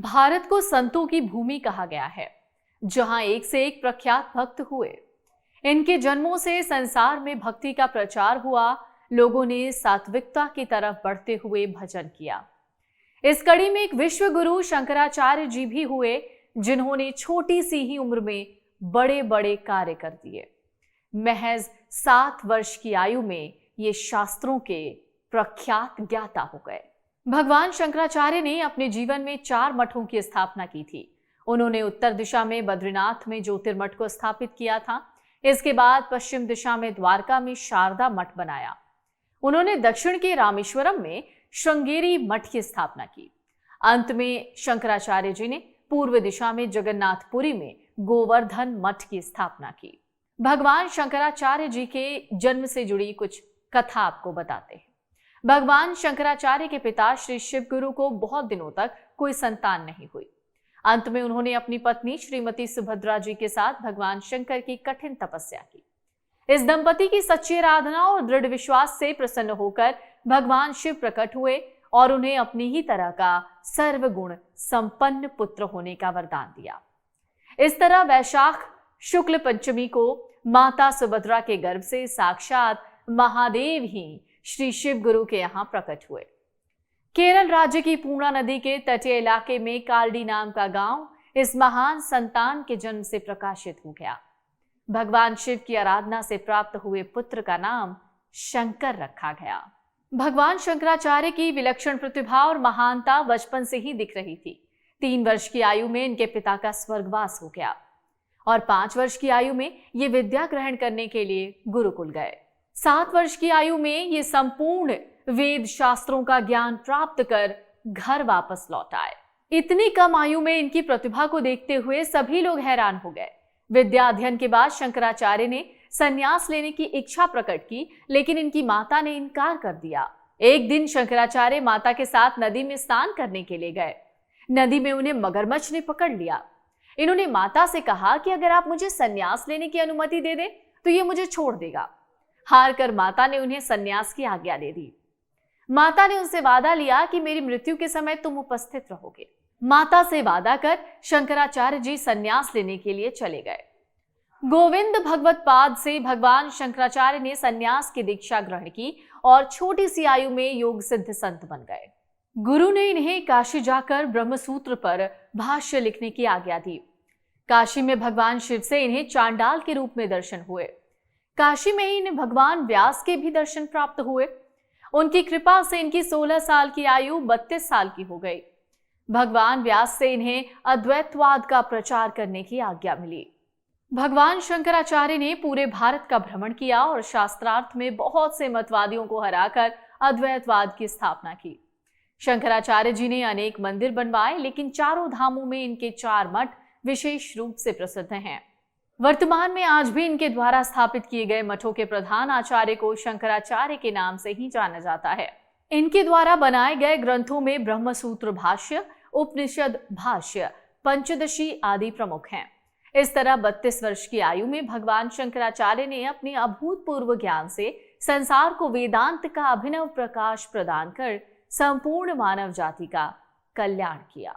भारत को संतों की भूमि कहा गया है, जहां एक से एक प्रख्यात भक्त हुए। इनके जन्मों से संसार में भक्ति का प्रचार हुआ। लोगों ने सात्विकता की तरफ बढ़ते हुए भजन किया। इस कड़ी में एक विश्व गुरु शंकराचार्य जी भी हुए, जिन्होंने छोटी सी ही उम्र में बड़े बड़े कार्य कर दिए। महज 7 वर्ष की आयु में ये शास्त्रों के प्रख्यात ज्ञाता हो गए। भगवान शंकराचार्य ने अपने जीवन में 4 मठों की स्थापना की थी। उन्होंने उत्तर दिशा में बद्रीनाथ में ज्योतिर्मठ को स्थापित किया था। इसके बाद पश्चिम दिशा में द्वारका में शारदा मठ बनाया। उन्होंने दक्षिण के रामेश्वरम में श्रृंगेरी मठ की स्थापना की। अंत में शंकराचार्य जी ने पूर्व दिशा में जगन्नाथपुरी में गोवर्धन मठ की स्थापना की। भगवान शंकराचार्य जी के जन्म से जुड़ी कुछ कथा आपको बताते हैं। भगवान शंकराचार्य के पिता श्री शिव गुरु को बहुत दिनों तक कोई संतान नहीं हुई। अंत में उन्होंने अपनी पत्नी श्रीमती सुभद्रा जी के साथ भगवान शंकर की कठिन तपस्या की। इस दंपति की सच्ची आराधना और दृढ़ विश्वास से प्रसन्न होकर भगवान शिव प्रकट हुए और उन्हें अपनी ही तरह का सर्वगुण संपन्न पुत्र होने का वरदान दिया। इस तरह वैशाख शुक्ल पंचमी को माता सुभद्रा के गर्भ से साक्षात महादेव ही श्री शिव गुरु के यहाँ प्रकट हुए। केरल राज्य की पूर्णा नदी के तटीय इलाके में कालडी नाम का गांव इस महान संतान के जन्म से प्रकाशित हो गया। भगवान शिव की आराधना से प्राप्त हुए पुत्र का नाम शंकर रखा गया। भगवान शंकराचार्य की विलक्षण प्रतिभा और महानता बचपन से ही दिख रही थी। 3 वर्ष की आयु में इनके पिता का स्वर्गवास हो गया और 5 वर्ष की आयु में ये विद्या ग्रहण करने के लिए गुरुकुल गए। 7 वर्ष की आयु में ये संपूर्ण वेद शास्त्रों का ज्ञान प्राप्त कर घर वापस लौट आए। इतनी कम आयु में इनकी प्रतिभा को देखते हुए सभी लोग हैरान हो गए। विद्या अध्ययन के बाद शंकराचार्य ने संन्यास लेने की इच्छा प्रकट की, लेकिन इनकी माता ने इनकार कर दिया। एक दिन शंकराचार्य माता के साथ नदी में स्नान करने के लिए गए। नदी में उन्हें मगरमच्छ ने पकड़ लिया। इन्होंने माता से कहा कि अगर आप मुझे संन्यास लेने की अनुमति दे दें तो ये मुझे छोड़ देगा। हार कर माता ने उन्हें संन्यास की आज्ञा दे दी। माता ने उनसे वादा लिया कि मेरी मृत्यु के समय तुम उपस्थित रहोगे। माता से वादा कर शंकराचार्य जी संन्यास लेने के लिए चले गए। गोविंद भगवत पाद से भगवान शंकराचार्य ने संन्यास की दीक्षा ग्रहण की और छोटी सी आयु में योग सिद्ध संत बन गए। गुरु ने इन्हें काशी जाकर ब्रह्मसूत्र पर भाष्य लिखने की आज्ञा दी। काशी में भगवान शिव से इन्हें चांडाल के रूप में दर्शन हुए। काशी में ही इन्हें भगवान व्यास के भी दर्शन प्राप्त हुए। उनकी कृपा से इनकी 16 साल की आयु 32 साल की हो गई। भगवान व्यास से इन्हें अद्वैतवाद का प्रचार करने की आज्ञा मिली। भगवान शंकराचार्य ने पूरे भारत का भ्रमण किया और शास्त्रार्थ में बहुत से मतवादियों को हराकर अद्वैतवाद की स्थापना की। शंकराचार्य जी ने अनेक मंदिर बनवाए, लेकिन चारों धामों में इनके 4 मठ विशेष रूप से प्रसिद्ध हैं। वर्तमान में आज भी इनके द्वारा स्थापित किए गए मठों के प्रधान आचार्य को शंकराचार्य के नाम से ही जाना जाता है। इनके द्वारा बनाए गए ग्रंथों में ब्रह्मसूत्र भाष्य, उपनिषद भाष्य, पंचदशी आदि प्रमुख हैं। इस तरह 32 वर्ष की आयु में भगवान शंकराचार्य ने अपने अभूतपूर्व ज्ञान से संसार को वेदांत का अभिनव प्रकाश प्रदान कर संपूर्ण मानव जाति का कल्याण किया।